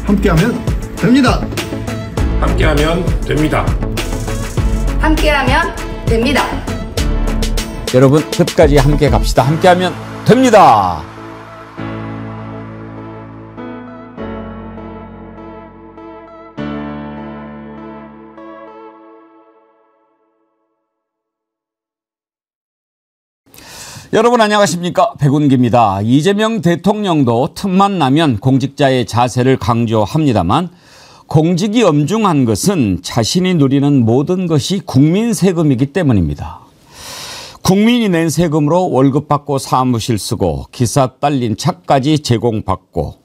함께하면 됩니다. 함께하면 됩니다. 함께하면 됩니다. 여러분 끝까지 함께 갑시다. 함께하면 됩니다. 여러분 안녕하십니까? 백운기입니다. 이재명 대통령도 틈만 나면 공직자의 자세를 강조합니다만 공직이 엄중한 것은 자신이 누리는 모든 것이 국민 세금이기 때문입니다. 국민이 낸 세금으로 월급 받고 사무실 쓰고 기사 딸린 차까지 제공받고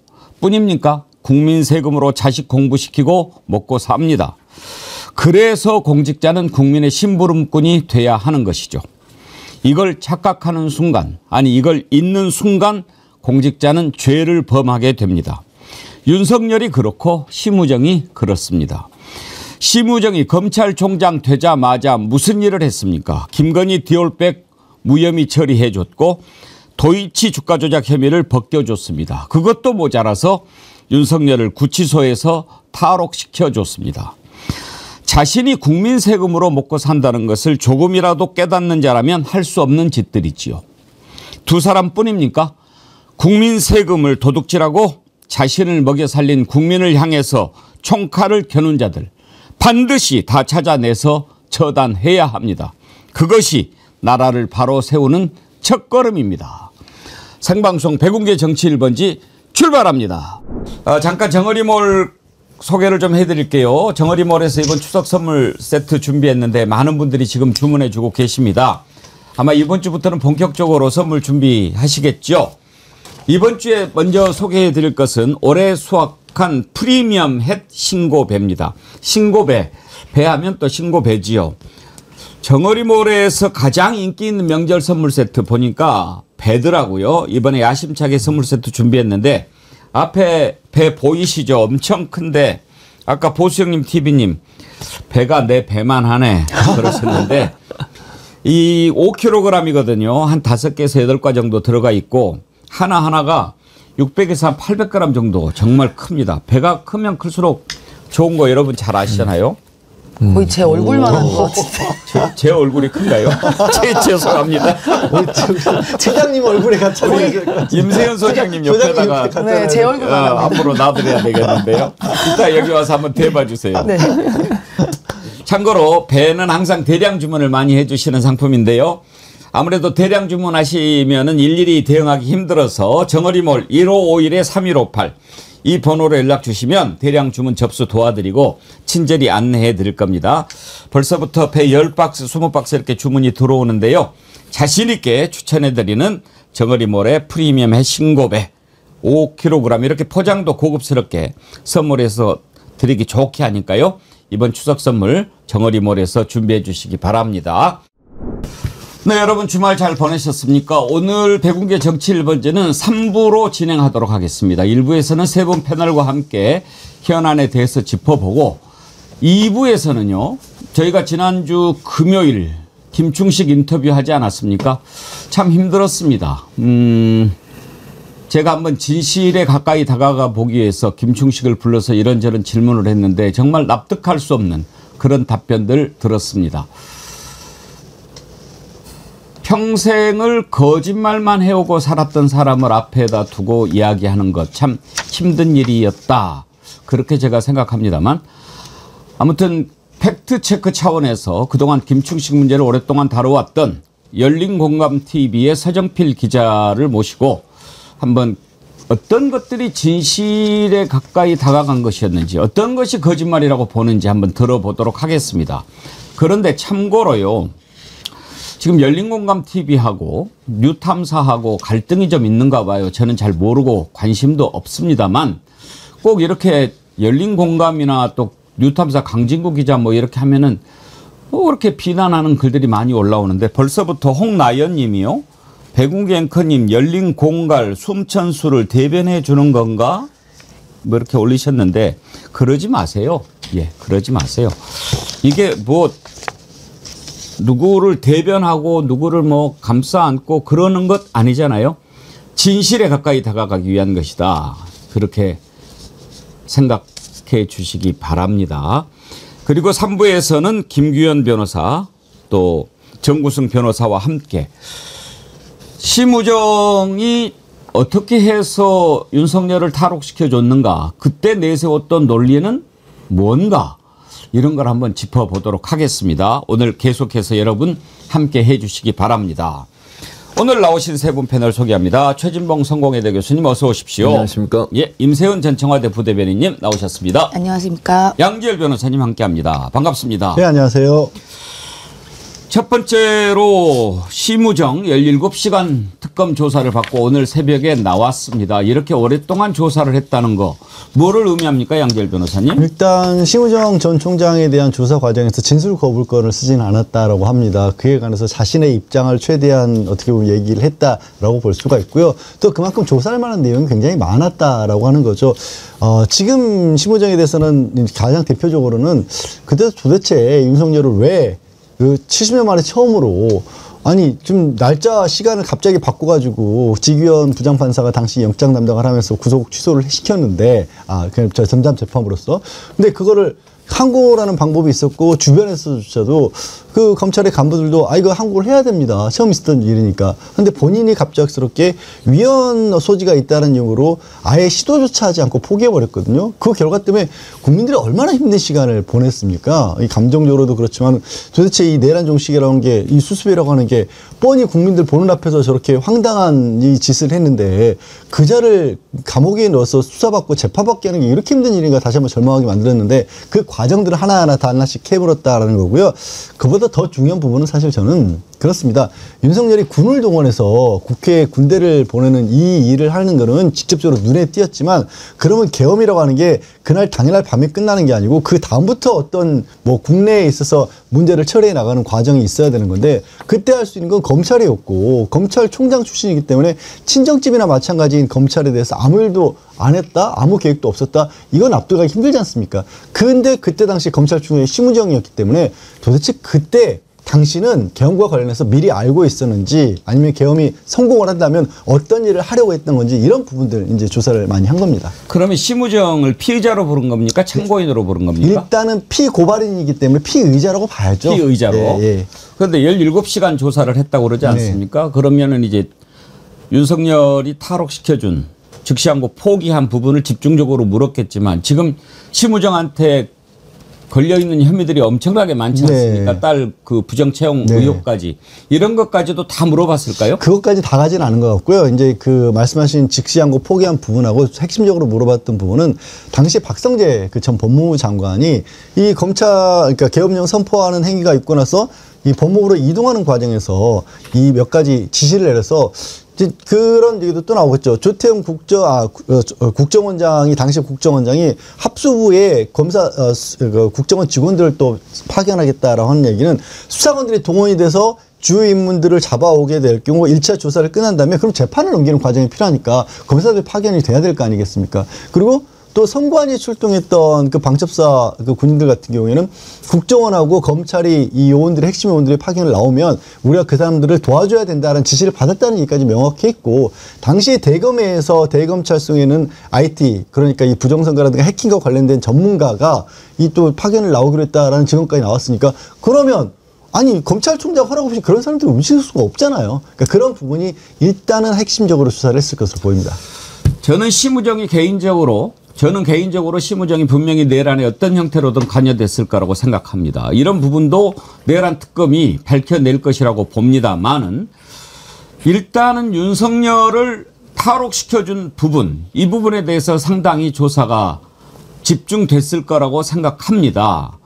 뿐입니까? 국민 세금으로 자식 공부시키고 먹고 삽니다. 그래서 공직자는 국민의 심부름꾼이 돼야 하는 것이죠. 이걸 착각하는 순간, 아니 이걸 잊는 순간 공직자는 죄를 범하게 됩니다. 윤석열이 그렇고 심우정이 그렇습니다. 심우정이 검찰총장 되자마자 무슨 일을 했습니까? 김건희 디올백 무혐의 처리해줬고 도이치 주가 조작 혐의를 벗겨줬습니다. 그것도 모자라서 윤석열을 구치소에서 탈옥시켜줬습니다. 자신이 국민 세금으로 먹고 산다는 것을 조금이라도 깨닫는 자라면 할 수 없는 짓들이지요. 두 사람뿐입니까? 국민 세금을 도둑질하고 자신을 먹여 살린 국민을 향해서 총칼을 겨눈 자들 반드시 다 찾아내서 처단해야 합니다. 그것이 나라를 바로 세우는 첫걸음입니다. 생방송 백운계 정치 1번지 출발합니다. 잠깐 정어리몰 소개를 좀 해드릴게요. 정어리몰에서 이번 추석 선물 세트 준비했는데 많은 분들이 지금 주문해 주고 계십니다. 아마 이번 주부터는 본격적으로 선물 준비하시겠죠. 이번 주에 먼저 소개해 드릴 것은 올해 수확한 프리미엄 햇 신고배입니다. 신고배, 배하면 또 신고배지요. 정어리몰에서 가장 인기 있는 명절 선물 세트 보니까 배더라고요. 이번에 야심차게 선물 세트 준비했는데 앞에 배 보이시죠? 엄청 큰데 아까 보수형님 TV님 배가 내 배만 하네 그러셨는데 이 5kg이거든요. 한 5개에서 8과 정도 들어가 있고 하나하나가 600에서 한 800g 정도 정말 큽니다. 배가 크면 클수록 좋은 거 여러분 잘 아시잖아요. 거의 제 얼굴만 한 것 같은데. 제 얼굴이 큰가요? 죄송합니다. 차장님 얼굴에 같이 임세현 소장님 옆에다가 네, 제 얼굴만 앞으로 놔드려야 되겠는데요. 이따 여기 와서 한번 대봐 주세요. 네. 참고로 배는 항상 대량 주문을 많이 해주시는 상품인데요. 아무래도 대량 주문하시면은 일일이 대응하기 힘들어서 정어리몰 1551-3158 이 번호로 연락 주시면 대량 주문 접수 도와드리고 친절히 안내해 드릴 겁니다. 벌써부터 배 10박스, 20박스 이렇게 주문이 들어오는데요. 자신 있게 추천해 드리는 정어리몰의 프리미엄 햇 신고배 5kg 이렇게 포장도 고급스럽게 선물해서 드리기 좋게 하니까요. 이번 추석 선물 정어리몰에서 준비해 주시기 바랍니다. 네, 여러분 주말 잘 보내셨습니까? 오늘 백운계 정치 1번지는 3부로 진행하도록 하겠습니다. 1부에서는 세 분 패널과 함께 현안에 대해서 짚어보고 2부에서는요. 저희가 지난주 금요일 김충식 인터뷰하지 않았습니까? 참 힘들었습니다. 제가 한번 진실에 가까이 다가가 보기 위해서 김충식을 불러서 이런저런 질문을 했는데 정말 납득할 수 없는 그런 답변들 들었습니다. 평생을 거짓말만 해오고 살았던 사람을 앞에다 두고 이야기하는 것 참 힘든 일이었다. 그렇게 제가 생각합니다만 아무튼 팩트체크 차원에서 그동안 김충식 문제를 오랫동안 다뤄왔던 열린공감TV의 서정필 기자를 모시고 한번 어떤 것들이 진실에 가까이 다가간 것이었는지 어떤 것이 거짓말이라고 보는지 한번 들어보도록 하겠습니다. 그런데 참고로요. 지금 열린공감TV하고 뉴탐사하고 갈등이 좀 있는가 봐요. 저는 잘 모르고 관심도 없습니다만 꼭 이렇게 열린공감이나 또 뉴탐사 강진구 기자 뭐 이렇게 하면은 그렇게 비난하는 글들이 많이 올라오는데 벌써부터 홍나연 님이요. 백운계 앵커님 열린공갈 숨천수를 대변해 주는 건가? 뭐 이렇게 올리셨는데 그러지 마세요. 예, 그러지 마세요. 이게 뭐 누구를 대변하고 누구를 뭐 감싸 안고 그러는 것 아니잖아요. 진실에 가까이 다가가기 위한 것이다. 그렇게 생각해 주시기 바랍니다. 그리고 3부에서는 김규현 변호사 또 정구승 변호사와 함께 심우정이 어떻게 해서 윤석열을 탈옥시켜줬는가, 그때 내세웠던 논리는 뭔가, 이런 걸 한번 짚어보도록 하겠습니다. 오늘 계속해서 여러분 함께 해주시기 바랍니다. 오늘 나오신 세 분 패널 소개합니다. 최진봉 성공회대 교수님 어서 오십시오. 안녕하십니까. 예, 임세은 전 청와대 부대변인님 나오셨습니다. 안녕하십니까. 양지열 변호사님 함께합니다. 반갑습니다. 네, 안녕하세요. 첫 번째로 심우정 17시간 특검 조사를 받고 오늘 새벽에 나왔습니다. 이렇게 오랫동안 조사를 했다는 거 뭐를 의미합니까, 양지열 변호사님? 일단 심우정 전 총장에 대한 조사 과정에서 진술 거부권을 쓰진 않았다라고 합니다. 그에 관해서 자신의 입장을 최대한 어떻게 보면 얘기를 했다라고 볼 수가 있고요. 또 그만큼 조사할 만한 내용이 굉장히 많았다라고 하는 거죠. 지금 심우정에 대해서는 가장 대표적으로는 그때 도대체 윤석열을 왜 그 70년 만에 처음으로 아니 좀 날짜 시간을 갑자기 바꿔가지고 지규현 부장판사가 당시 영장 담당을 하면서 구속 취소를 시켰는데 그냥 전담 재판으로서 근데 그거를 항고라는 방법이 있었고 주변에서조차도 그 검찰의 간부들도 이거 항고를 해야 됩니다. 처음 있었던 일이니까. 근데 본인이 갑작스럽게 위헌 소지가 있다는 이유로 아예 시도조차 하지 않고 포기해버렸거든요. 그 결과 때문에 국민들이 얼마나 힘든 시간을 보냈습니까? 이 감정적으로도 그렇지만 도대체 이 내란 종식이라는 게 이 수습이라고 하는 게 뻔히 국민들 보는 앞에서 저렇게 황당한 이 짓을 했는데 그자를 감옥에 넣어서 수사받고 재판받게 하는 게 이렇게 힘든 일인가 다시 한번 절망하게 만들었는데 그 과정들을 하나하나 다 하나씩 해버렸다라는 거고요. 그보다 더 중요한 부분은 사실 저는 그렇습니다. 윤석열이 군을 동원해서 국회에 군대를 보내는 이 일을 하는 거는 직접적으로 눈에 띄었지만 그러면 계엄이라고 하는 게 그날 당일날 밤에 끝나는 게 아니고 그 다음부터 어떤 뭐 국내에 있어서 문제를 처리해 나가는 과정이 있어야 되는 건데 그때 할 수 있는 건 검찰이었고 검찰총장 출신이기 때문에 친정집이나 마찬가지인 검찰에 대해서 아무 일도 안 했다? 아무 계획도 없었다? 이건 압도하기 힘들지 않습니까? 근데 그때 당시 검찰총장이 심우정이었기 때문에 도대체 그때 당신은 계엄과 관련해서 미리 알고 있었는지 아니면 계엄이 성공을 한다면 어떤 일을 하려고 했던 건지 이런 부분들 이제 조사를 많이 한 겁니다. 그러면 심우정을 피의자로 부른 겁니까? 참고인으로 부른 겁니까? 일단은 피고발인이기 때문에 피의자라고 봐야죠. 피의자로. 예, 예. 그런데 17시간 조사를 했다고 그러지 않습니까? 그러면은 이제 윤석열이 탈옥시켜준 즉시항고 포기한 부분을 집중적으로 물었겠지만 지금 심우정한테 걸려있는 혐의들이 엄청나게 많지 않습니까? 네. 딸 그 부정채용 네. 의혹까지 이런 것까지도 다 물어봤을까요? 그것까지 다 가지는 않은 것 같고요. 이제 그 말씀하신 즉시항고 포기한 부분하고 핵심적으로 물어봤던 부분은 당시 박성재 그 전 법무부 장관이 이 검찰 그러니까 계엄령 선포하는 행위가 있고 나서 이 법무부로 이동하는 과정에서 이 몇 가지 지시를 내려서 그런 얘기도 또 나오겠죠. 조태용 국정원장이 당시 국정원장이 합수부에 검사 국정원 직원들을 또 파견하겠다라고 하는 얘기는 수사관들이 동원이 돼서 주요 인물들을 잡아오게 될 경우 1차 조사를 끝난다면 그럼 재판을 넘기는 과정이 필요하니까 검사들 파견이 돼야 될 거 아니겠습니까? 그리고 또 선관위 출동했던 그 방첩사 그 군인들 같은 경우에는 국정원하고 검찰이 이 요원들의 핵심 요원들의 파견을 나오면 우리가 그 사람들을 도와줘야 된다는 지시를 받았다는 얘기까지 명확히 했고 당시 대검에서 대검찰청에는 IT 그러니까 이 부정선거라든가 해킹과 관련된 전문가가 이 또 파견을 나오기로 했다라는 증언까지 나왔으니까 그러면 아니 검찰총장 허락 없이 그런 사람들을 움직일 수가 없잖아요. 그러니까 그런 부분이 일단은 핵심적으로 수사를 했을 것으로 보입니다. 저는 개인적으로 심우정이 분명히 내란에 어떤 형태로든 관여됐을 거라고 생각합니다. 이런 부분도 내란 특검이 밝혀낼 것이라고 봅니다만은 일단은 윤석열을 탈옥시켜준 부분, 이 부분에 대해서 상당히 조사가 집중됐을 거라고 생각합니다.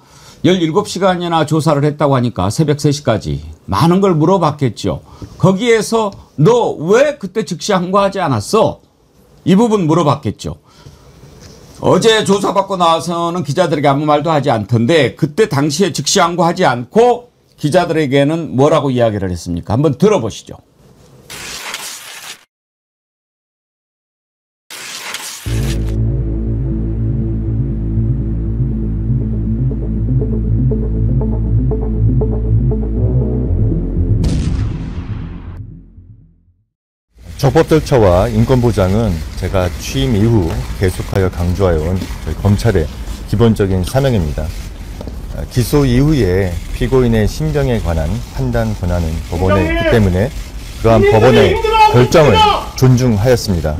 17시간이나 조사를 했다고 하니까 새벽 3시까지 많은 걸 물어봤겠죠. 거기에서 너 왜 그때 즉시 항고하지 않았어? 이 부분 물어봤겠죠. 어제 조사받고 나와서는 기자들에게 아무 말도 하지 않던데 그때 당시에 즉시 항고하지 않고 기자들에게는 뭐라고 이야기를 했습니까? 한번 들어보시죠. 적법 절차와 인권 보장은 제가 취임 이후 계속하여 강조하여온 저희 검찰의 기본적인 사명입니다. 기소 이후에 피고인의 신병에 관한 판단 권한은 법원에 있기 때문에 그러한 법원의 결정을 존중하였습니다.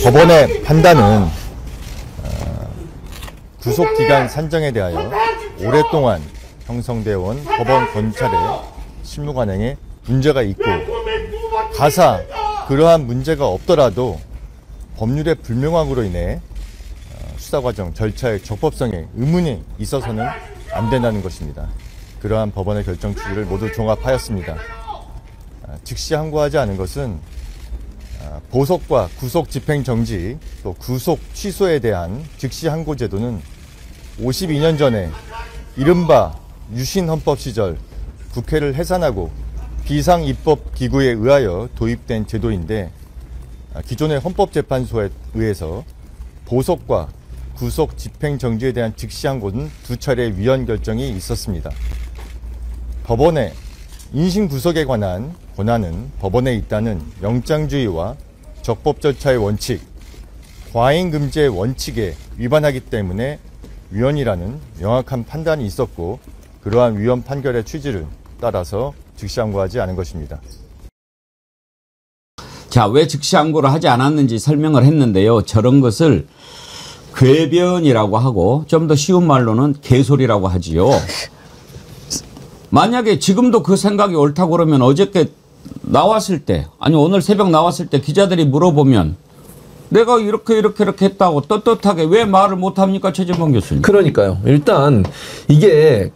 법원의 판단은 구속기간 산정에 대하여 오랫동안 형성되어 온 법원 검찰의 실무 관행에 문제가 있고 가사 그러한 문제가 없더라도 법률의 불명확으로 인해 수사과정 절차의 적법성에 의문이 있어서는 안 된다는 것입니다. 그러한 법원의 결정 취지를 모두 종합하였습니다. 즉시 항고하지 않은 것은 보석과 구속 집행정지 또 구속 취소에 대한 즉시 항고 제도는 52년 전에 이른바 유신헌법 시절 국회를 해산하고 비상입법기구에 의하여 도입된 제도인데 기존의 헌법재판소에 의해서 보석과 구속 집행정지에 대한 즉시 항고는 2차례 위헌 결정이 있었습니다. 법원의 인신구속에 관한 권한은 법원에 있다는 영장주의와 적법 절차의 원칙, 과잉금지의 원칙에 위반하기 때문에 위헌이라는 명확한 판단이 있었고 그러한 위헌 판결의 취지를 따라서 즉시 항고하지 않은 것입니다. 자, 왜 즉시 항고를 하지 않았는지 설명을 했는데요. 저런 것을 궤변이라고 하고 좀 더 쉬운 말로는 개소리라고 하지요. 만약에 지금도 그 생각이 옳다고 그러면 어저께 나왔을 때 아니 오늘 새벽 나왔을 때 기자들이 물어보면 내가 이렇게 했다고 떳떳하게 왜 말을 못합니까? 최진봉 교수님. 그러니까요. 일단 이게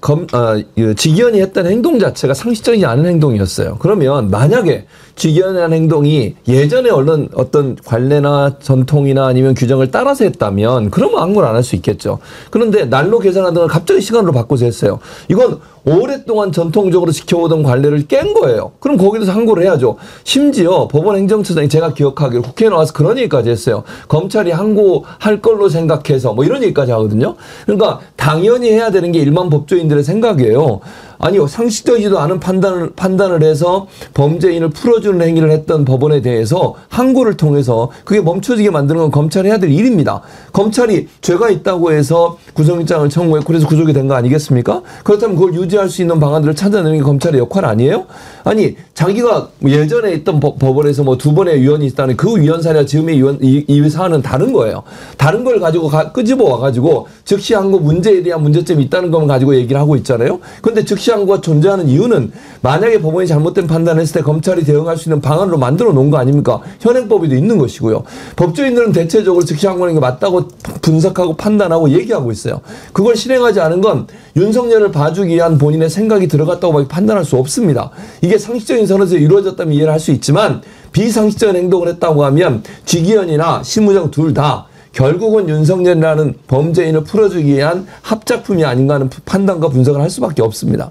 직위원이 했던 행동 자체가 상식적이지 않은 행동이었어요. 그러면 만약에 직위원이 한 행동이 예전에 어떤 관례나 전통이나 아니면 규정을 따라서 했다면 그러면 항고를 안 할 수 있겠죠. 그런데 날로 개선하던 걸 갑자기 시간으로 바꿔서 했어요. 이건 오랫동안 전통적으로 지켜오던 관례를 깬 거예요. 그럼 거기서 항고를 해야죠. 심지어 법원 행정처장이 제가 기억하기로 국회에 나와서 그런 얘기까지 했어요. 검찰이 항고할 걸로 생각해서 뭐 이런 얘기까지 하거든요. 그러니까 당연히 해야 되는 게 일반 법조인들의 생각이에요. 아니 상식적이지도 않은 판단을 해서 범죄인을 풀어주는 행위를 했던 법원에 대해서 항고를 통해서 그게 멈춰지게 만드는 건 검찰이 해야 될 일입니다. 검찰이 죄가 있다고 해서 구속영장을 청구해 그래서 구속이 된 거 아니겠습니까? 그렇다면 그걸 유지할 수 있는 방안들을 찾아내는 게 검찰의 역할 아니에요? 아니 자기가 예전에 있던 법원에서 뭐 2번의 위헌이 있다는 그 위헌 사례와 지금의 이 사안은 다른 거예요. 다른 걸 가지고 끄집어 와가지고 즉시 항고 문제에 대한 문제점이 있다는 것만 가지고 얘기를 하고 있잖아요. 그런데 즉시 항고가 존재하는 이유는 만약에 법원이 잘못된 판단을 했을 때 검찰이 대응할 수 있는 방안으로 만들어 놓은 거 아닙니까? 현행법에도 있는 것이고요. 법조인들은 대체적으로 즉시 항고하는 게 맞다고 분석하고 판단하고 얘기하고 있어요. 그걸 실행하지 않은 건 윤석열을 봐주기 위한 본인의 생각이 들어갔다고 판단할 수 없습니다. 이게 상식적인 선에서 이루어졌다면 이해를 할 수 있지만 비상식적인 행동을 했다고 하면 직위원이나 심우정 둘 다 결국은 윤석열이라는 범죄인을 풀어주기 위한 합작품이 아닌가 하는 판단과 분석을 할 수밖에 없습니다.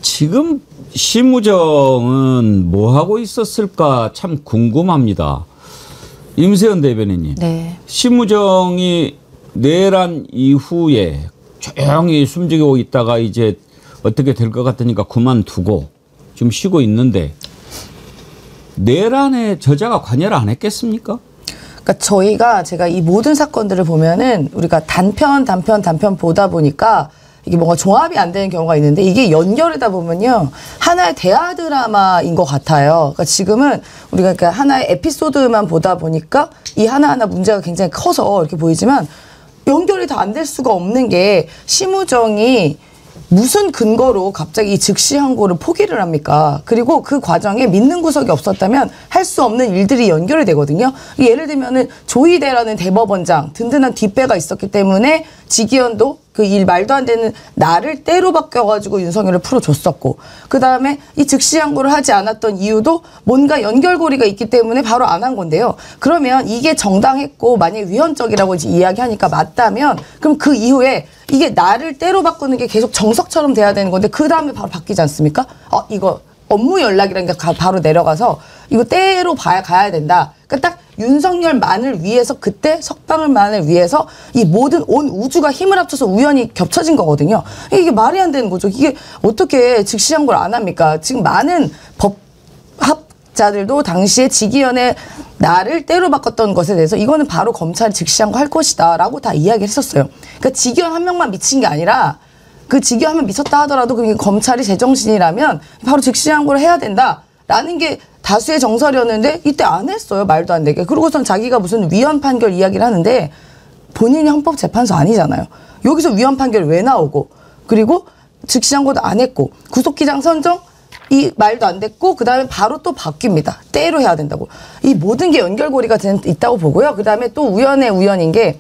지금 심우정은 뭐 하고 있었을까 참 궁금합니다. 임세현 대변인님. 네. 심우정이 내란 이후에 조용히 숨지고 있다가 이제 어떻게 될 것 같으니까 그만두고 좀 쉬고 있는데 내란에 저자가 관여를 안 했겠습니까? 그러니까 제가 이 모든 사건들을 보면은 우리가 단편 보다 보니까 이게 뭔가 종합이 안 되는 경우가 있는데 이게 연결하다 보면요 하나의 대화 드라마인 것 같아요. 그러니까 지금은 우리가 그러니까 하나의 에피소드만 보다 보니까 이 하나하나 문제가 굉장히 커서 이렇게 보이지만 연결이 다 안 될 수가 없는 게 심우정이 무슨 근거로 갑자기 이 즉시 항고를 포기를 합니까? 그리고 그 과정에 믿는 구석이 없었다면 할 수 없는 일들이 연결이 되거든요. 예를 들면은 조희대라는 대법원장 든든한 뒷배가 있었기 때문에 직위원도 그 일 말도 안 되는 나를 때로 바뀌어가지고 윤석열을 풀어줬었고 그 다음에 이 즉시 항고를 하지 않았던 이유도 뭔가 연결고리가 있기 때문에 바로 안 한 건데요. 그러면 이게 정당했고 만약에 위헌적이라고 이제 이야기하니까 맞다면 그럼 그 이후에 이게 나를 때로 바꾸는 게 계속 정석처럼 돼야 되는 건데 그 다음에 바로 바뀌지 않습니까? 이거 업무 연락이라는 게 바로 내려가서 이거 때로 가야 된다. 그러니까 딱 윤석열만을 위해서 그때 석방을만을 위해서 이 모든 온 우주가 힘을 합쳐서 우연히 겹쳐진 거거든요. 이게 말이 안 되는 거죠. 이게 어떻게 즉시 항고를 안 합니까? 지금 많은 자들도 당시에 지기현의 나를 때로 바꿨던 것에 대해서 이거는 바로 검찰이 즉시항고할 것이다라고 다 이야기를 했었어요. 그러니까 지기현 한 명만 미친 게 아니라 그 지기현 한 명 미쳤다 하더라도 그게 검찰이 제정신이라면 바로 즉시항고를 해야 된다라는 게 다수의 정설이었는데 이때 안 했어요. 말도 안 되게. 그러고선 자기가 무슨 위헌 판결 이야기를 하는데 본인이 헌법재판소 아니잖아요. 여기서 위헌 판결이 왜 나오고 그리고 즉시항고도 안 했고 구속기장 선정 이 말도 안 됐고 그다음에 바로 또 바뀝니다. 때로 해야 된다고. 이 모든 게 연결고리가 있다고 보고요. 그다음에 또 우연의 우연인 게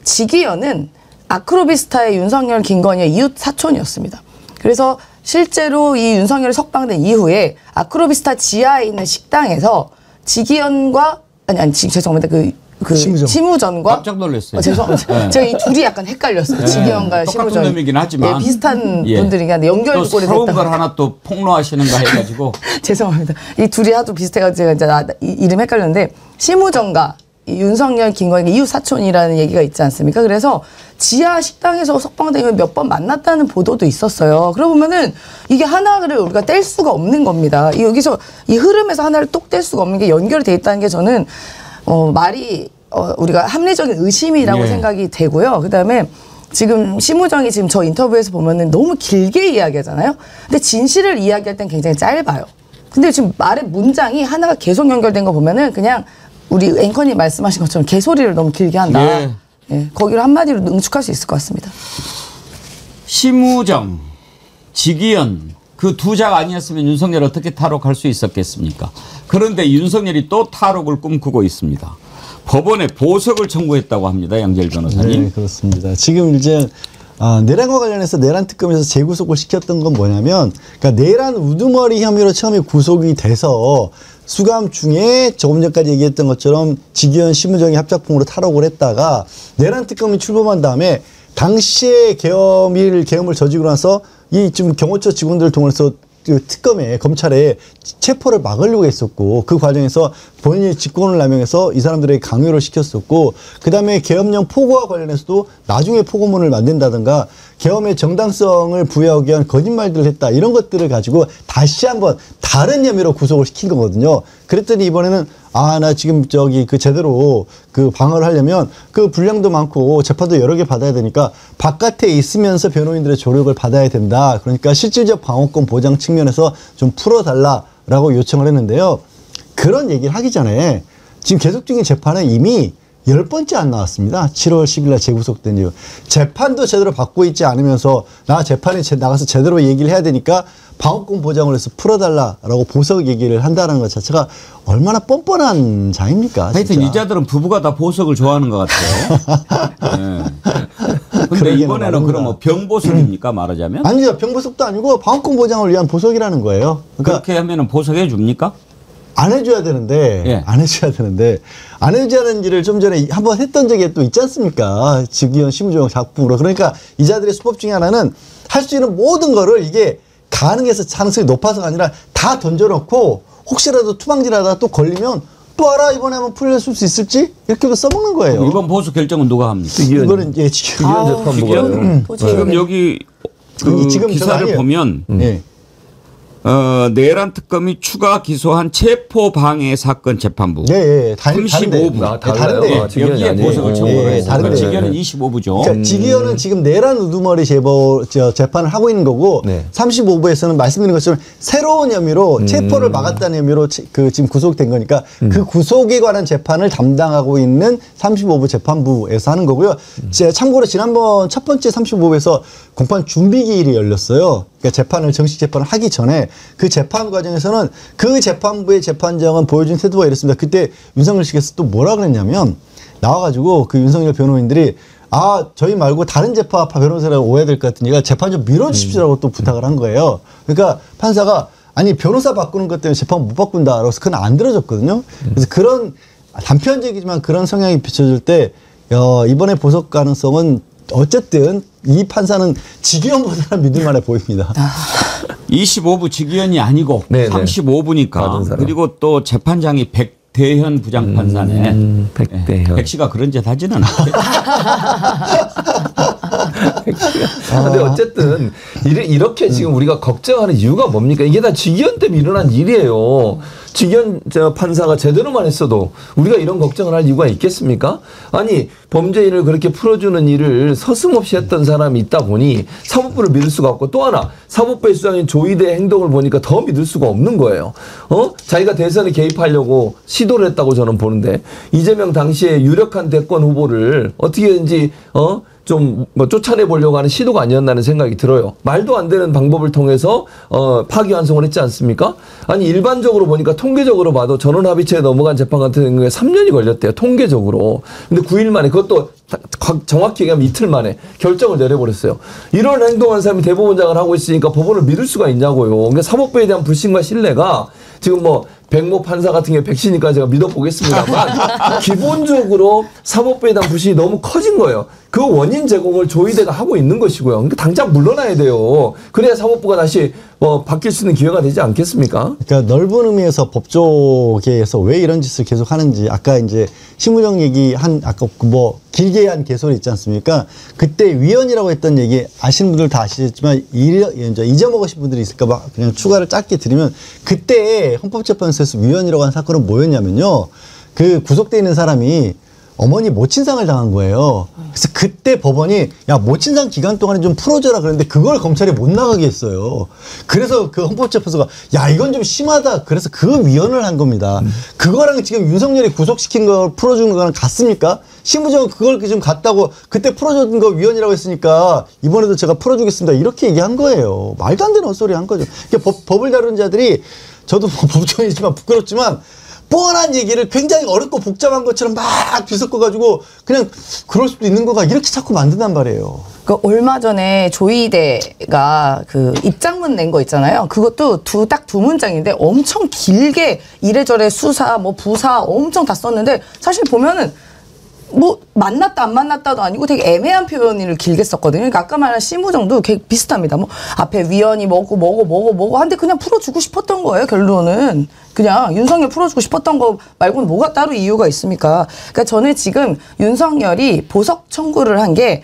지기현은 아크로비스타의 윤석열, 김건희의 이웃 사촌이었습니다. 그래서 실제로 이 윤석열이 석방된 이후에 아크로비스타 지하에 있는 식당에서 지기현과 죄송합니다. 그 심우전과 깜짝 놀랐어요. 죄송합니다. 네. 제가 이 둘이 약간 헷갈렸어요. 지기현과 똑같은 심우전. 놈이긴 하지만 예, 비슷한 예. 분들이긴 한데 또 연결고리 새로운 됐다. 걸 하나 또 폭로하시는가 해가지고 죄송합니다. 이 둘이 하도 비슷해가지고 제가 이제 이름 헷갈렸는데 심우정과 윤석열, 김건희 이웃 사촌이라는 얘기가 있지 않습니까? 그래서 지하 식당에서 석방되면 몇 번 만났다는 보도도 있었어요. 그러고 보면은 이게 하나를 우리가 뗄 수가 없는 겁니다. 여기서 이 흐름에서 하나를 똑 뗄 수가 없는 게 연결이 돼 있다는 게 저는 말이 우리가 합리적인 의심이라고 예. 생각이 되고요. 그다음에 지금 심우정이 지금 저 인터뷰에서 보면은 너무 길게 이야기하잖아요. 근데 진실을 이야기할 땐 굉장히 짧아요. 근데 지금 말의 문장이 하나가 계속 연결된 거 보면은 그냥 우리 앵커님 말씀하신 것처럼 개소리를 너무 길게 한다. 예. 예, 거기를 한마디로 응축할 수 있을 것 같습니다. 심우정, 지기현 그 두 작 아니었으면 윤석열 어떻게 탈옥할 수 있었겠습니까? 그런데 윤석열이 또 탈옥을 꿈꾸고 있습니다. 법원에 보석을 청구했다고 합니다. 양재열 변호사님. 네, 그렇습니다. 지금 이제 내란과 관련해서 내란 특검에서 재구속을 시켰던 건 뭐냐면, 그러니까 내란 우두머리 혐의로 처음에 구속이 돼서 수감 중에 조금 전까지 얘기했던 것처럼 지기현, 심우정이 합작품으로 탈옥을 했다가 내란 특검이 출범한 다음에 당시에 계엄을 저지르고 나서 이 지금 경호처 직원들을 통해서 그 특검에 검찰에 체포를 막으려고 했었고 그 과정에서 본인이 직권을 남용해서 이 사람들에게 강요를 시켰었고 그다음에 계엄령 포고와 관련해서도 나중에 포고문을 만든다든가 계엄의 정당성을 부여하기 위한 거짓말들을 했다 이런 것들을 가지고 다시 한번 다른 혐의로 구속을 시킨 거거든요. 그랬더니 이번에는 나 지금 그 제대로 그 방어를 하려면 그 분량도 많고 재판도 여러 개 받아야 되니까 바깥에 있으면서 변호인들의 조력을 받아야 된다. 그러니까 실질적 방어권 보장 측면에서 좀 풀어달라라고 요청을 했는데요. 그런 얘기를 하기 전에 지금 계속 중인 재판은 이미 10번째 안 나왔습니다. 7월 10일 날 재구속된 이후. 재판도 제대로 받고 있지 않으면서 나 재판에 나가서 제대로 얘기를 해야 되니까 방어권 보장을 해서 풀어달라라고 보석 얘기를 한다는 것 자체가 얼마나 뻔뻔한 장입니까? 하여튼 진짜. 이 자들은 부부가 다 보석을 좋아하는 것 같아요. 그런데 그러기는 이번에는 말입니다. 그럼 뭐 병보석입니까 말하자면? 아니죠. 병보석도 아니고 방어권 보장을 위한 보석이라는 거예요. 그러니까 그렇게 하면은 보석해 줍니까? 안 해줘야 되는데, 예. 안 해줘야 하는 일을 좀 전에 한번 했던 적이 또 있지 않습니까? 지기현, 심우정 작품으로. 그러니까 이 자들의 수법 중에 하나는 할 수 있는 모든 거를 이게 가능해서 가능성이 높아서가 아니라 다 던져놓고 혹시라도 투방질하다가 또 걸리면 또 알아 이번에 한번 풀렸을 수 있을지 이렇게 써먹는 거예요. 이번 보석 결정은 누가 합니까? 이거는 지기현 재판부가 지금 여기 그 지금 기사를 아니에요. 보면 예. 내란 특검이 추가 기소한 체포 방해 사건 재판부. 예. 35부. 달라요. 다른데. 지기현이 여기에 아니에요. 보석을 청구를 예, 했어요. 다른데. 지기현은 25부죠. 그러니까 지기현은 지금 내란 우두머리 재판을 하고 있는 거고 네. 35부에서는 말씀드린 것처럼 새로운 혐의로 체포를 막았다는 혐의로 지금 구속된 거니까 그 구속에 관한 재판을 담당하고 있는 35부 재판부에서 하는 거고요. 참고로 지난번 첫 번째 35부에서 공판 준비기일이 열렸어요. 그러니까 정식 재판을 하기 전에 그 재판 과정에서는 그 재판부의 재판장은 보여준 태도가 이랬습니다. 그때 윤석열 씨께서 또 뭐라 그랬냐면 나와가지고 그 윤석열 변호인들이 저희 말고 다른 재판파 변호사라고 오해될 것 같으니까 재판 좀 밀어주십시오라고 또 부탁을 한 거예요. 그러니까 판사가 아니 변호사 바꾸는 것 때문에 재판 못 바꾼다. 그래서 그건 안 들어줬거든요. 그래서 그런 단편적이지만 그런 성향이 비춰질 때 이번에 보석 가능성은 어쨌든 이 판사는 지기현보다는 믿을 만해 보입니다. 25부 지기현이 아니고 네네. 35부니까. 맞은 사람. 그리고 또 재판장이 백대현 부장판사네. 백대현. 백 씨가 그런 짓 하지는 않겠죠. 근데 어쨌든 이렇게 지금 우리가 걱정하는 이유가 뭡니까? 이게 다 지기현 때문에 일어난 일이에요. 직위원 판사가 제대로만 했어도 우리가 이런 걱정을 할 이유가 있겠습니까? 아니 범죄인을 그렇게 풀어주는 일을 서슴없이 했던 사람이 있다 보니 사법부를 믿을 수가 없고, 또 하나 사법부의 수장인 조희대의 행동을 보니까 더 믿을 수가 없는 거예요. 자기가 대선에 개입하려고 시도를 했다고 저는 보는데, 이재명 당시에 유력한 대권 후보를 어떻게든지 좀 뭐 쫓아내 보려고 하는 시도가 아니었나는 생각이 들어요. 말도 안 되는 방법을 통해서 파기환송을 했지 않습니까? 아니 일반적으로 보니까 통계적으로 봐도 전원합의체에 넘어간 재판 같은 경우에 3년이 걸렸대요. 통계적으로. 근데 9일 만에, 그것도 정확히 얘기하면 이틀 만에 결정을 내려버렸어요. 이런 행동한 사람이 대법원장을 하고 있으니까 법원을 믿을 수가 있냐고요. 그러니까 사법부에 대한 불신과 신뢰가 지금 뭐 백모 판사 같은 경우에 백신이니까 제가 믿어보겠습니다만 기본적으로 사법부에 대한 불신이 너무 커진 거예요. 그 원인 제공을 조희대가 하고 있는 것이고요. 그러니까 당장 물러나야 돼요. 그래야 사법부가 다시 바뀔 수 있는 기회가 되지 않겠습니까? 그러니까 넓은 의미에서 법조계에서 왜 이런 짓을 계속 하는지, 아까 이제 심우정 얘기한 아까 뭐 길게 한 개소리 있지 않습니까? 그때 위헌이라고 했던 얘기 아시는 분들 다 아시겠지만 이제 잊어먹으신 분들이 있을까 봐 그냥 추가를 짧게 드리면, 그때 헌법재판소에서 위헌이라고 한 사건은 뭐였냐면요. 그 구속돼 있는 사람이 어머니 모친상을 당한 거예요. 그래서 그때 법원이 야 모친상 기간 동안에 좀 풀어줘라 그랬는데 그걸 검찰이 못 나가게 했어요. 그래서 그 헌법재판소가 야 이건 좀 심하다. 그래서 그 위헌을 한 겁니다. 그거랑 지금 윤석열이 구속시킨 걸 풀어주는 거랑 같습니까? 심우정은 그걸 좀 같다고 그때 풀어준 거 위헌이라고 했으니까 이번에도 제가 풀어주겠습니다. 이렇게 얘기한 거예요. 말도 안 되는 헛소리 한 거죠. 그러니까 법을 다루는 자들이, 저도 뭐 법조인이지만 부끄럽지만 뻔한 얘기를 굉장히 어렵고 복잡한 것처럼 막 뒤섞어가지고 그냥 그럴 수도 있는 거가 이렇게 자꾸 만든단 말이에요. 그 얼마 전에 조희대가 그 입장문 낸 거 있잖아요. 그것도 딱 두 문장인데 엄청 길게 이래저래 수사, 뭐 부사 엄청 다 썼는데, 사실 보면은 뭐 만났다 안 만났다도 아니고 되게 애매한 표현을 길게 썼거든요. 그러니까 아까 말한 심우정도 비슷합니다. 뭐 앞에 위헌이 뭐고 한데 그냥 풀어주고 싶었던 거예요. 결론은 그냥 윤석열 풀어주고 싶었던 거 말고는 뭐가 따로 이유가 있습니까? 그러니까 저는 지금 윤석열이 보석 청구를 한 게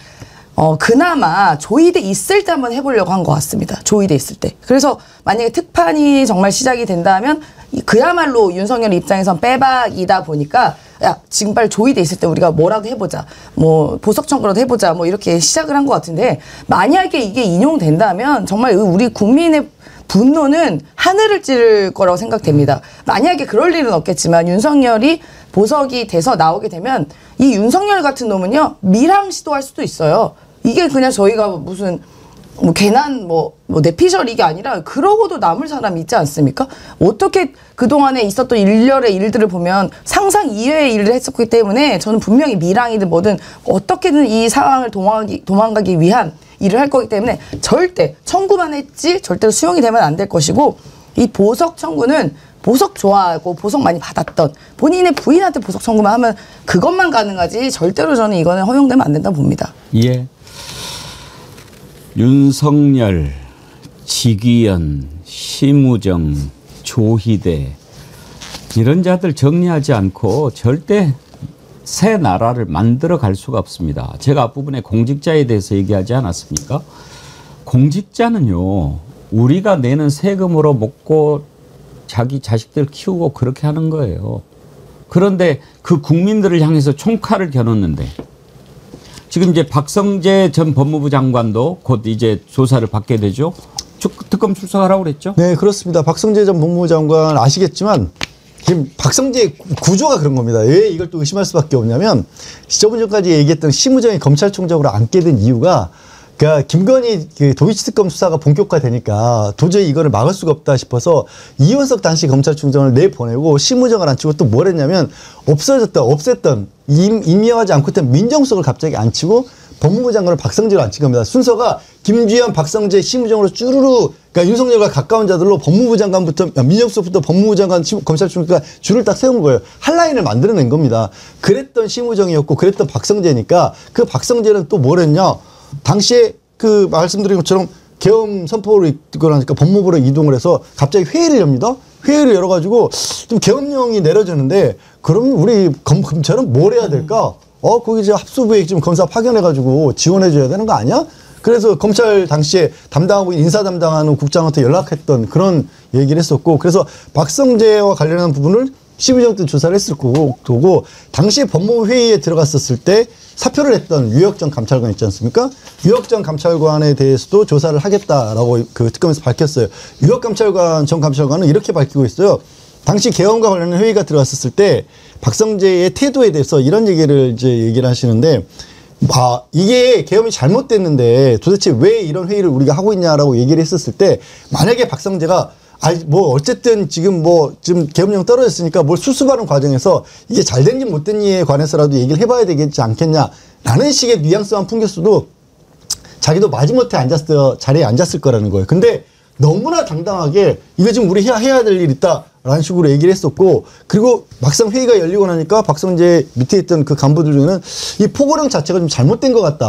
그나마 조희대 있을 때 한번 해보려고 한 것 같습니다. 조희대 있을 때. 그래서 만약에 특판이 정말 시작이 된다면 그야말로 윤석열 입장에선 빼박이다 보니까 야 지금 빨리 조희대 있을 때 우리가 뭐라도 해보자, 뭐 보석 청구라도 해보자, 뭐 이렇게 시작을 한 것 같은데, 만약에 이게 인용된다면 정말 우리 국민의 분노는 하늘을 찌를 거라고 생각됩니다. 만약에 그럴 일은 없겠지만 윤석열이 보석이 돼서 나오게 되면 이 윤석열 같은 놈은요 밀항 시도할 수도 있어요. 이게 그냥 저희가 무슨 뭐 괜한 뭐 내피셜 이게 아니라 그러고도 남을 사람이 있지 않습니까? 어떻게 그동안에 있었던 일련의 일들을 보면 상상 이외의 일을 했었기 때문에 저는 분명히 밀항이든 뭐든 어떻게든 이 상황을 도망가기 위한 일을 할 거기 때문에 절대 청구만 했지 절대로 수용이 되면 안 될 것이고, 이 보석 청구는 보석 좋아하고 보석 많이 받았던 본인의 부인한테 보석 청구만 하면 그것만 가능하지 절대로 저는 이거는 허용되면 안 된다고 봅니다. 예. 윤석열, 직위원, 심우정, 조희대 이런 자들 정리하지 않고 절대 새 나라를 만들어 갈 수가 없습니다. 제가 앞부분에 공직자에 대해서 얘기하지 않았습니까? 공직자는요, 우리가 내는 세금으로 먹고 자기 자식들 키우고 그렇게 하는 거예요. 그런데 그 국민들을 향해서 총칼을 겨눴는데, 지금 이제 박성재 전 법무부 장관도 곧 이제 조사를 받게 되죠. 특검 출석하라고 그랬죠? 네, 그렇습니다. 박성재 전 법무부 장관 아시겠지만 지금 박성재 구조가 그런 겁니다. 왜 이걸 또 의심할 수밖에 없냐면, 저번 전까지 얘기했던 심우정이 검찰총장으로 앉게 된 이유가, 그러니까 김건희 그 도이치 특검 수사가 본격화되니까 도저히 이거를 막을 수가 없다 싶어서 이원석 당시 검찰총장을 내보내고 심우정을 앉히고, 또 뭘 했냐면 없앴던 임명하지 않고 있던 민정수석을 갑자기 앉히고 법무부 장관을 박성재로 앉힌 겁니다. 순서가 김주현, 박성재, 심우정으로 쭈루루, 그러니까 윤석열과 가까운 자들로 법무부 장관부터 민정수석부터 법무부 장관, 검찰총장까지 줄을 딱 세운 거예요. 한 라인을 만들어낸 겁니다. 그랬던 심우정이었고 그랬던 박성재니까, 그 박성재는 또 뭘 했냐? 당시에 그 말씀드린 것처럼 계엄 선포를 이끌어니까 법무부로 이동을 해서 갑자기 회의를 엽니다. 회의를 열어가지고 좀 계엄령이 내려지는데, 그럼 우리 검찰은 뭘 해야 될까? 거기 이제 합수부에 지금 검사 파견해가지고 지원해줘야 되는 거 아니야? 그래서 검찰 당시에 담당하고 있는 인사 담당하는 국장한테 연락했던 그런 얘기를 했었고, 그래서 박성재와 관련한 부분을 12년 때 조사를 했을 거고, 당시에 법무부 회의에 들어갔었을 때 사표를 했던 유혁전 감찰관 있지 않습니까? 유혁전 감찰관에 대해서도 조사를 하겠다라고 그 특검에서 밝혔어요. 전 감찰관은 이렇게 밝히고 있어요. 당시 계엄과 관련된 회의가 들어갔었을 때 박성재의 태도에 대해서 이런 얘기를 하시는데, 이게 계엄이 잘못됐는데 도대체 왜 이런 회의를 우리가 하고 있냐라고 얘기를 했었을 때, 만약에 박성재가 어쨌든 지금 계엄령 떨어졌으니까 뭘 수습하는 과정에서 이게 잘 된지 못 된지에 관해서라도 얘기를 해봐야 되겠지 않겠냐라는 식의 뉘앙스만 풍겼어도 자기도 마지못해 자리에 앉았을 거라는 거예요. 근데 너무나 당당하게 이거 지금 우리 해야 될 일 있다라는 식으로 얘기를 했었고, 그리고 막상 회의가 열리고 나니까 박성재 밑에 있던 그 간부들 중에는 이 포고령 자체가 좀 잘못된 것 같다.